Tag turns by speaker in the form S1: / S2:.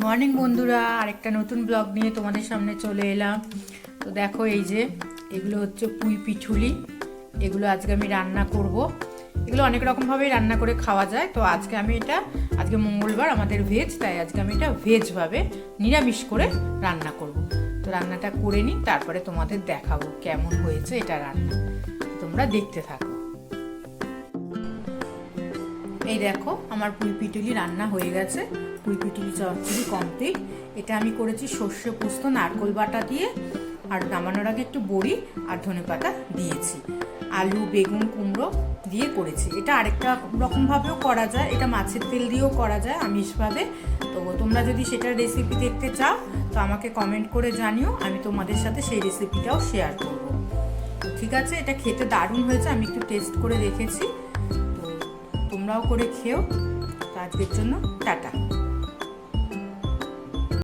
S1: Morning বন্ধুরা, আরেকটা নতুন ব্লগ নিয়ে তোমাদের সামনে চলে এলাম। তো দেখো, এই যে এগুলো হচ্ছে পুঁই পিঠুলি। এগুলো আজকে আমি রান্না করব। এগুলো অনেক রকমভাবেই রান্না করে খাওয়া যায়। তো আজকে মঙ্গলবার, আমাদের ভেজ, তাই আজকে আমি এটা ভেজভাবে নিরামিষ করে রান্না করব। তো রান্নাটা করে নিই, তারপরে তোমাদের দেখাবো কেমন হয়েছে এটা রান্না। তোমরা দেখতে থাকো। এই দেখো, আমার পুঁই পিটুলি রান্না হয়ে গেছে। পুঁই পিটুলি চচ্চড়ি কমপ্লিট। এটা আমি করেছি সর্ষে পোস্ত নারকোল বাটা দিয়ে, আর নামানোর আগে একটু বড়ি আর ধনেপাতা দিয়েছি। আলু, বেগুন, কুমড়ো দিয়ে করেছি। এটা আরেকটা রকমভাবেও করা যায়, এটা মাছের তেল দিয়েও করা যায় আমিষভাবে। তো তোমরা যদি সেটার রেসিপি দেখতে চাও তো আমাকে কমেন্ট করে জানিও, আমি তোমাদের সাথে সেই রেসিপিটাও শেয়ার করব। ঠিক আছে, এটা খেতে দারুণ হয়েছে, আমি একটু টেস্ট করে দেখেছি। তোমরাও করে খেও। তো আজকের জন্য টাটা।